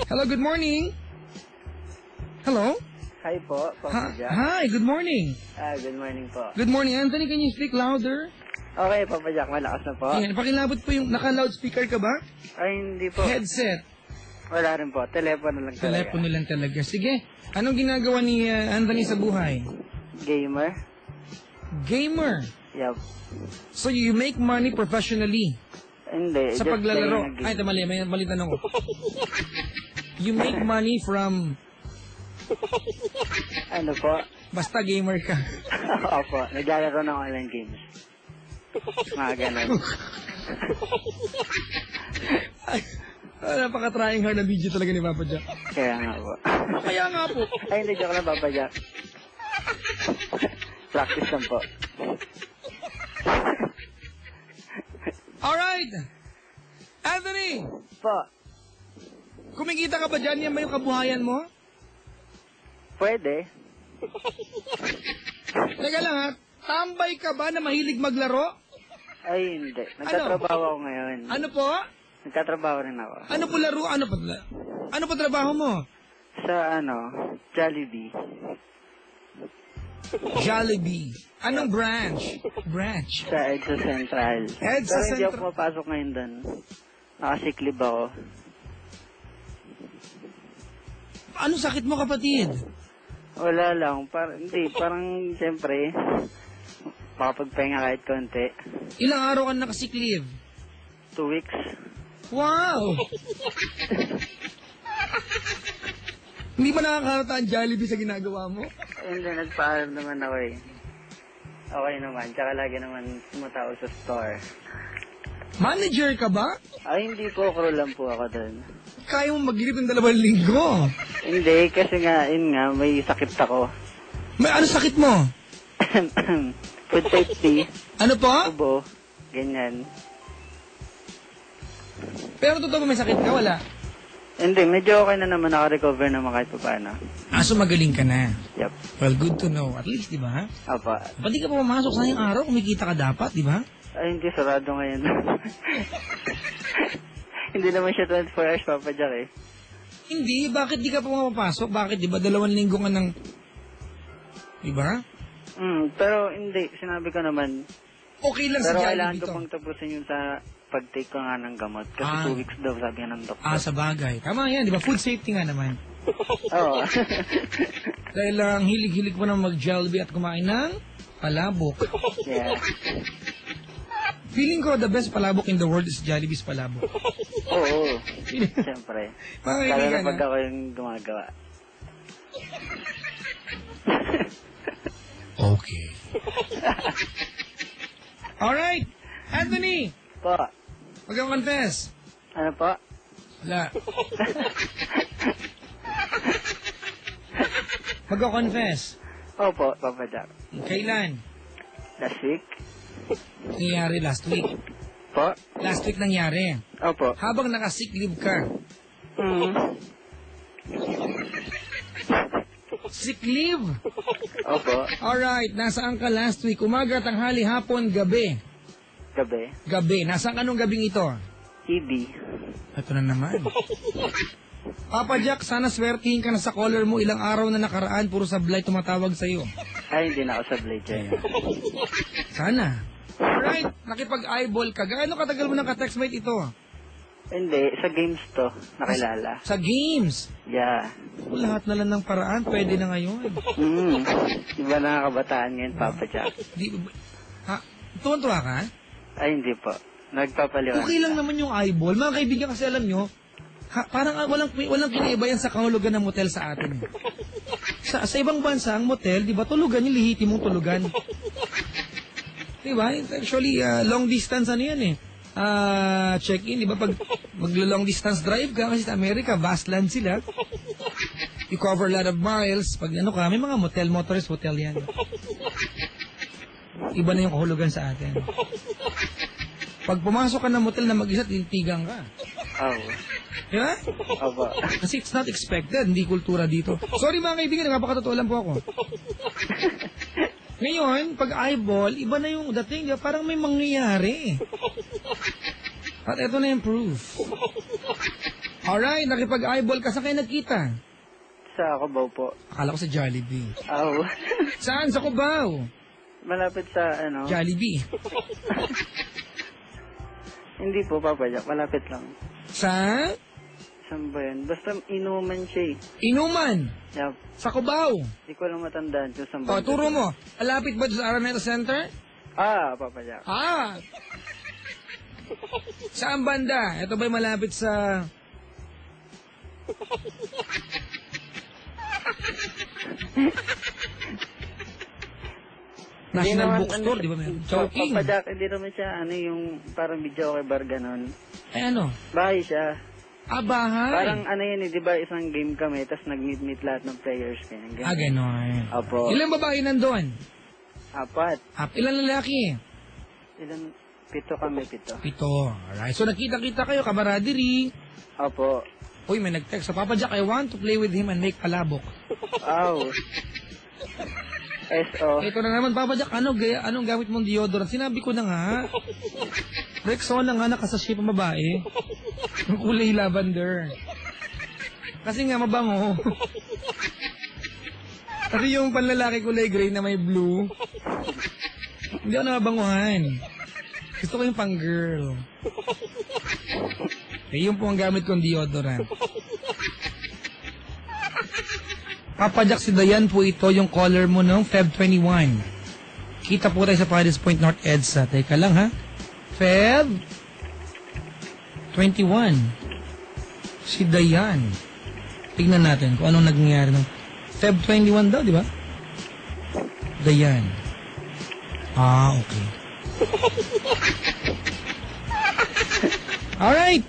Hello, good morning. Hello? Hi po, Papa Jack. Hi, good morning. Good morning po. Good morning, Anthony. Can you speak louder? Okay, Papa Jack, malakas na po. Ayan, pakilabot po yung naka-loudspeaker ka ba? Ay, hindi po. Headset. Wala rin po, telepono lang talaga. Telepono lang talaga. Sige, anong ginagawa ni Anthony sa buhay? Gamer? Gamer. Yup. So you make money professionally? Hindi, Sa just paglalaro. playing a game. Ay, mali tanong ko. You make money from... Ano po? Basta gamer ka. Opo, naglalaro ng online games. Mga ganun. Ay, napaka-trying hard na video talaga ni Papa Jack. Kaya nga po. Kaya nga po. Ay, hindi, joke lang, Papa Jack. Practice lang po. Alright! Anthony! Po, Kumikita ka ba dyan? Yan ba yung kabuhayan mo? pwede. Teka lang ha, tambay ka ba na mahilig maglaro? Ay, hindi. Nagtatrabaho ako ngayon. Ano po? Nagtatrabaho rin ako. Ano po laro? Ano po trabaho mo? Sa Jollibee. Jollibee. Anong branch? Sa EDSA Central. EDSA Pero hindi ako Central. mapasok ngayon doon. Nakasiklib ako. Ano sakit mo, kapatid? Wala lang. Parang siyempre, makapagpahinga kahit konti. Ilang araw ka nakasick-leave? 2 weeks. Wow! Hindi ba nakakaharata ang Jollibee sa ginagawa mo? Hindi, nagpaalam naman ako eh. Okay naman. Tsaka lagi naman tumatao sa store. Manager ka ba? Ay, hindi po. Crew lang po ako doon. Kaya mo maglilip ng 2 linggo. Hindi, kasi nga, may sakit ako. May ano sakit mo? Food safety. Ano po? Tubo. Ganyan. Pero totoo ba may sakit ka? Wala. Hindi, medyo okay na naman. Naka-recover naman kahit pa paano. So magaling ka na. Yep. Well, good to know. At least, di ba? Apa. Ba't di ka pa pumasok sa yung araw? Kumikita ka dapat, di ba? Ay, hindi. Sarado ngayon. Hindi naman siya 24 hours, Papa Jack eh. Hindi. Bakit di ka pa pumapasok? Bakit, di ba? 2 linggo ka ng... Di ba? Pero hindi. Sinabi ko naman. Okay lang sa Pero Jollibee kailangan ko to. pang tapusin yung sa pag-take ko nga ng gamot. Kasi 2 weeks daw, sabi nga ng doktor. Sa bagay. Tama yan, di ba? Food safety nga naman. Oo. Dahil lang hilig-hilig mo na mag-Jollibee at kumain ng palabok. Yeah. Feeling ko the best palabok in the world is Jollibee's palabok. Oo. Siyempre. Mga Lalo kaibigan, na pag ako yung gumagawa. Okay. Alright, Anthony! Po. Mag-confess. Ano po? Wala. Mag-confess. Opo, Papa Jack. Kailan? Last week? Nangyari last week. Po? Last week nangyari. Opo. Habang naka-sick leave ka. Sick leave? Opo. Alright, nasaan ka last week? Umaga, tanghali, hapon, gabi. Gabi. Gabi. Nasaan ka nung gabing ito? EB. Ito na naman. Papa Jack, sana swertihin ka na sa caller mo. Ilang araw na nakaraan, puro sablay tumatawag sa'yo. Ay, hindi na ako sa Blade dyan. Sana. Alright, nakipag-eyeball ka. Gaano katagal mo nang ka-textmate ito? Hindi, sa games to, nakilala. Sa games. Yeah. Lahat na lang ng paraan, pwede na ngayon. Iba na nga kabataan ngayon, Papa Jack. Tuwan-tuwa ka? Ay, hindi po. Nagpapaliwanag. Okay lang naman yung eyeball. Mga kaibigan, kasi alam nyo, parang walang kinaiba yan sa kahulugan ng motel sa atin. Sa ibang bansa, ang motel, di ba, tulugan yung lihiti mong tulugan. Di ba? Actually, long distance ano yan eh. Check-in, di ba? Pag mag-long distance drive ka, kasi sa Amerika, vast land sila. You cover a lot of miles. Pag ano ka, may mga motel, motorist hotel yan. Iba na yung kahulugan sa atin. Pag pumasok ka ng motel na mag-isa, tinitigang ka. Oo. Di ba? Opo. Kasi it's not expected, hindi kultura dito. Sorry mga kaibigan, napakatotoo lang po ako. Ngayon, pag eyeball, iba na yung dating, di ba? Parang may mangyayari. At eto na yung proof. Alright, nakipag-eyeball ka. Saan kayo nagkita? Sa Cubao po. Akala ko sa Jollibee. Aw. Saan? Sa Cubao? Malapit sa ano? Jollibee. Hindi po, Papa Jack. Malapit lang. Sa? Saan ba yun? Basta inuman siya eh. Inuman. Yup. Sa Cubao. Hindi ko lang matandaan kung saan ba. O, turo mo. Malapit ba sa Araneta Center? Papa Jack. Saan banda? Ito ba'y malapit sa... National Bookstore, di ba meron? Chowking. Papa Jack, hindi naman siya, yung parang video kay bar ganon. Ay, ano? Bahay siya. Bahay. Parang yun di ba isang game kami, tapos nag-meet lahat ng players. Ganyan. Ganon. Opo. Ilang babae nandun? 4. Ilang lalaki? Ilan? 7 kami, 7. 7. Alright. So, nakita-kita kayo, camaraderie. Opo. Uy, may nag-text. So, Papa Jack, I want to play with him and make palabok. Aw. S.O. Ito na naman, Papa Jack, anong gamit mong deodorant? Sinabi ko na nga. Rexona nga, nakasashay pa babae. Ang kulay lavender. Kasi nga, mabango. Kasi yung panlalaki kulay gray na may blue. Hindi ako nabanguhan. Gusto ko yung pang girl. Eh, yun po ang gamit kong deodorant. Papa Jack, si Dayan po ito, yung caller mo noong Feb 21. Kita po tayo sa Paris Point North EDSA. Teka lang ha. Feb 21. Si Dayan. Tignan natin kung anong nangyari ng Feb 21 daw, di ba? Dayan. Okay. Alright.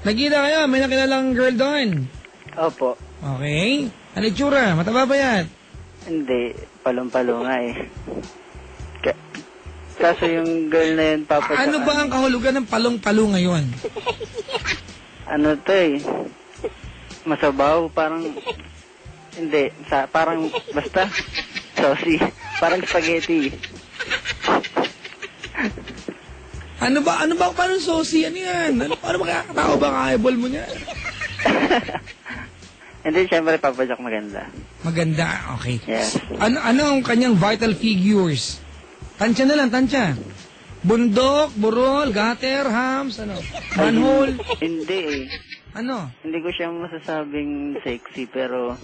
Nagkita kayo. May nakilalang girl doon. Opo. Okay. Ano itsura? Mataba ba yan? Hindi. Palong-palo nga eh. Kaso yung girl na yun, Papa Jack. Ano ba ang kahulugan ng palong-palo ngayon? Ano to eh? Masabaw, parang... Hindi. Parang, basta. Saucy. Parang spaghetti. Ano ba? Paano saucy? Ano yan? Paano ba kakatao ba ang eyeball mo niya? Hindi, syempre, Papa Jack maganda. Maganda, okay. Yes. Ano ang kanyang vital figures? Tansya na lang, tansya. Bundok, burol, gutter, hams, manhole. Hindi eh. Ano? Hindi ko siya masasabing sexy, pero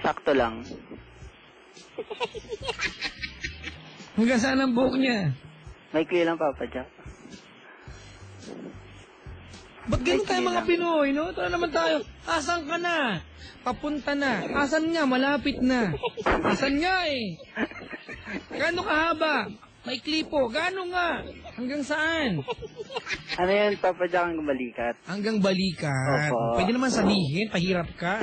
sakto lang. Hanggang saan ang buhok niya? May kuya lang, Papa Jack. Ba't ganun tayo mga Pinoy, no? Ito na naman tayo. Asan ka na? Papunta na. Asan nga? Malapit na. Asan nga eh? Gano'ng kahaba? May klipo. Gano'n nga? Hanggang saan? Ano yan, Papa Jack, ang balikat? Hanggang balikat. Opo. Pwede naman sabihin, pahirap ka.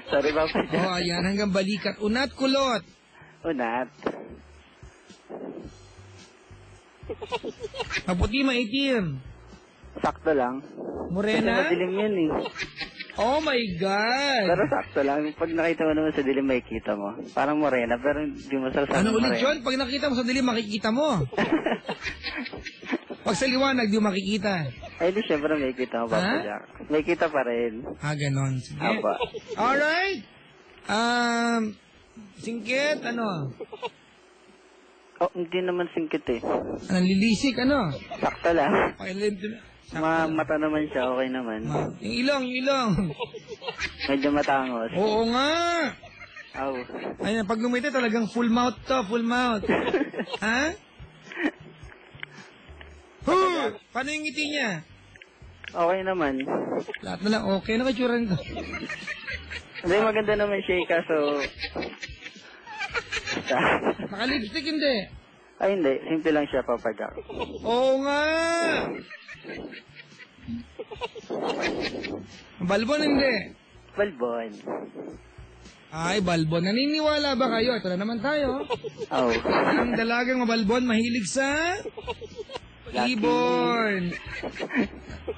Sorry, Papa Jack. Oh, ayan, hanggang balikat. Unat, kulot. Unat. Maputi, maitim. Sakto lang. Morena? Kasi madilim yan eh. Oh my God! Pero sakto lang. Pag nakita mo naman sa dilim, makikita mo. Parang morena, pero hindi mo sasabi Ano ulit morena. yun? Pag nakita mo sa dilim, makikita mo. Pag sa liwanag, di mo makikita. Ay, di syempre makikita mo, Papa Ha? Jack. Makikita pa rin. Ganon. Sige. Apa. Alright. Singkit, ano? Oh, hindi naman singkit eh. Lilisik, ano? Sakto lang. Pakilim din. Mata naman siya, okay naman. Yung ilong. Medyo matangos. Oo nga. Aw. Ayun, pag lumita talagang full mouth to, full mouth. Ha? Paano yung ngiti niya? Okay naman. Lahat na lang okay. Ano katsura nito? Hindi, maganda naman siya eh, kaso... Naka-lipstick hindi. Ay, hindi. Simple lang siya, Papa Jack. Oo nga. Balbon hindi. Balbon. Ay, balbon. Naniniwala ba kayo? Ito na naman tayo. Oh. Ang dalagang mabalbon mahilig sa ibon.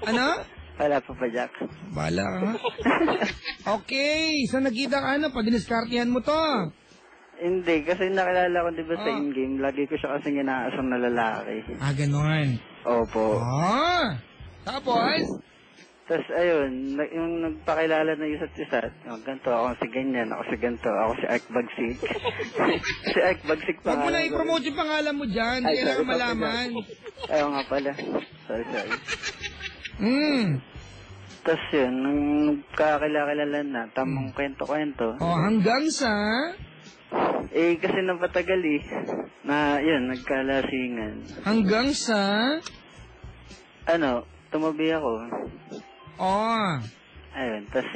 Ano? Wala, Papa Jack. Bala ka nga. Okay, so nakita ka ano, pag-discartihan mo to. Hindi, kasi nakilala ko diba sa in-game, lagi ko siya kasing inaasang na lalaki. Ganon. Opo. Tapos? Tapos ayun, yung nagpakilala na isa't isa, ganito, ako si ganyan, ako si ganito, ako si Ike Bagsik. Si Ike Bagsik pa. Huwag mo na i-promote yung pangalan mo dyan. Hindi kailangan malaman. Ayaw nga pala. Sorry. Tapos yun, nung nagkakilala na, tamang kwento-kwento. Oh, hanggang sa... Kasi napatagal na yun, nagkalasingan. Hanggang sa... Tumabi ako. Oh. Ayun, tas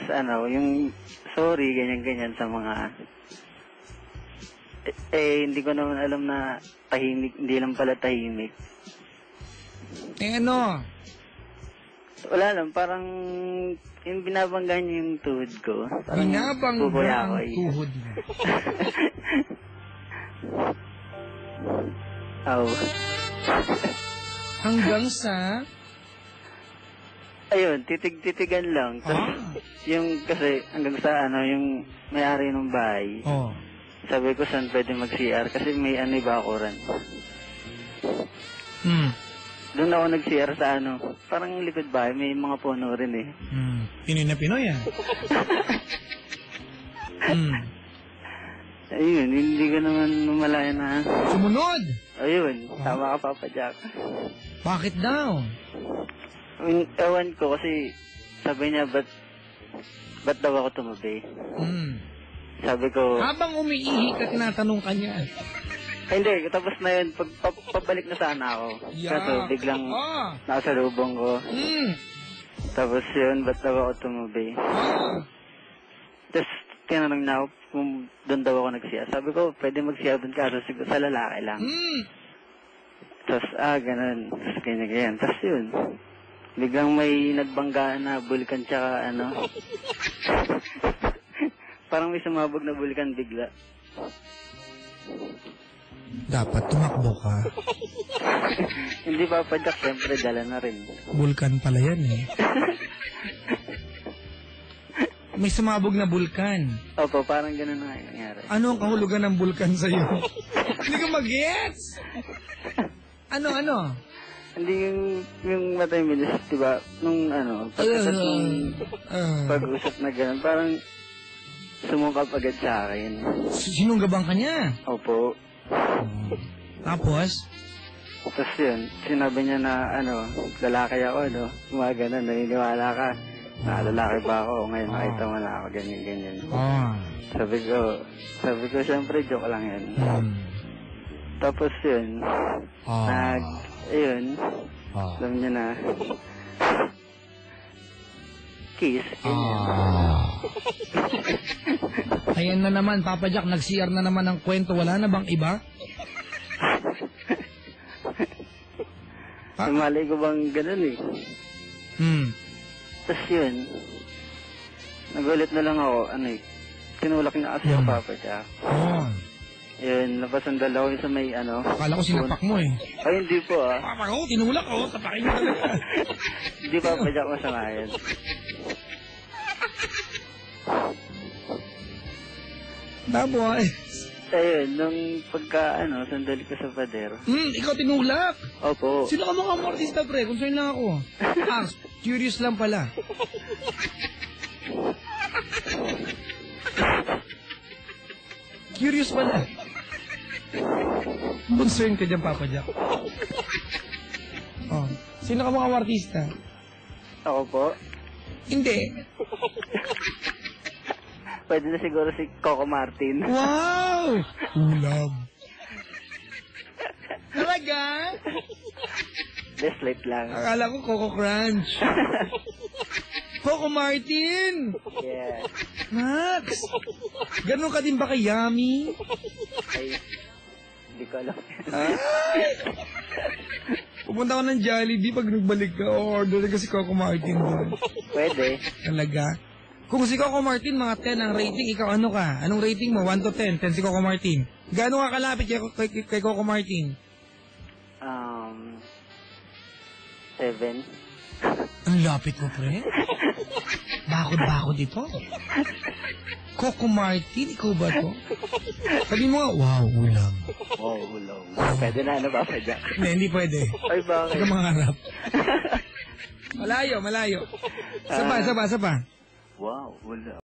yung sorry, ganyan-ganyan sa mga... hindi ko naman alam na tahimik, hindi lang pala tahimik. Ano? Wala lang, parang yung binabangga niya yung tuhod ko. Binabangga ang tuhod mo. Hanggang sa... Ayun, titig-titigan lang. Tapos, yung kasi, hanggang sa yung may-ari ng bahay. Oh. Sabi ko, saan pwede mag-CR? Kasi may bakuran. Doon ako nag-CR sa parang likod bahay, may mga puno rin Pinoy na Pinoy Ayun, hindi ko naman mamalayan na. Sumunod! Ayun, tama ka, Papa Jack. Bakit daw? Ewan ko kasi sabi niya, ba't daw ako tumabi? Sabi ko... Habang umiihi ka, tinatanong ka niya. Hindi, tapos na yun, pabalik na sana ako. Kaso biglang nakasalubong ko. Tapos yun, ba't daw ako tumabi? Tapos tinanong na ako kung doon daw ako nagsiya. Sabi ko, pwede magsiya doon kaso siguro sa lalaki lang. Tapos, ganun. Tapos ganyan. Tapos yun. Biglang may nagbanggaan na bulkan tsaka parang may sumabog na bulkan bigla. Dapat tumakbo ka. Hindi pa Jack, siyempre dala na rin. Bulkan pala yan May sumabog na bulkan. Opo, parang ganun na nangyari. Ano ang kahulugan ng bulkan sa'yo? Hindi ko mag-gets! Ano? Hindi yung matay minis, diba? Nung pagkasat nung pag-usap na gano'n, parang sumungkap agad sa akin. Sinunggabang ka niya? Opo. Tapos? Tapos yun, sinabi niya na lalaki ako, mga gano'n, naniniwala ka. Lalaki ba ako? Ngayon nakita mo na ako, ganyan. Sabi ko, siyempre joke lang yan. Tapos yun, alam niya na, kiss, ganyan. Ayan na naman, Papa Jack, nag-CR na naman ang kwento. Wala na bang iba? Malay ko bang ganun Tapos yun, nagulit na lang ako, tinulak na kasi ako, Papa Jack. Yun, napasandal ako sa may Akala ko sinapak mo Ay, hindi po Papa ko, tinulak ko, tapakin mo talaga. Hindi Papa Jack masama yan. Tapos? Ayun, nung pagka, sandali ko sa pader. Ikaw tinulak? Opo. Sino ka mga artista, pre? Kung sa'yo lang ako. Curious lang pala. Curious pala. Concern ka dyan, Papa Jack. Sino ka mga artista? Ako po? Hindi. Pwede na siguro si Coco Martin. Wow! Ulam. Talaga? Just late lang. Akala ko Coco Crunch. Coco Martin! Yeah. Max! Ganun ka din ba kay Yummy? Ay, hindi ko alam. Pupunta ko ng Jollibee pag nagbalik ka o order ka si Coco Martin doon. Pwede. Talaga? Kung si Coco Martin, mga 10 ang rating, ikaw ano ka? Anong rating mo? 1 to 10? 10 si Coco Martin. Gaano ka kalapit kay Coco Martin? 7. Ang lapit mo, pre. Bakod-bakod ito. Coco Martin, ikaw ba to? Sabi mo nga, wow, ulam. Wow, ulam. Pwede na, Papa Jack? Hindi pwede. Ay, bakit? Huwag ka mangarap. Malayo. Isa pa. Wow, wala.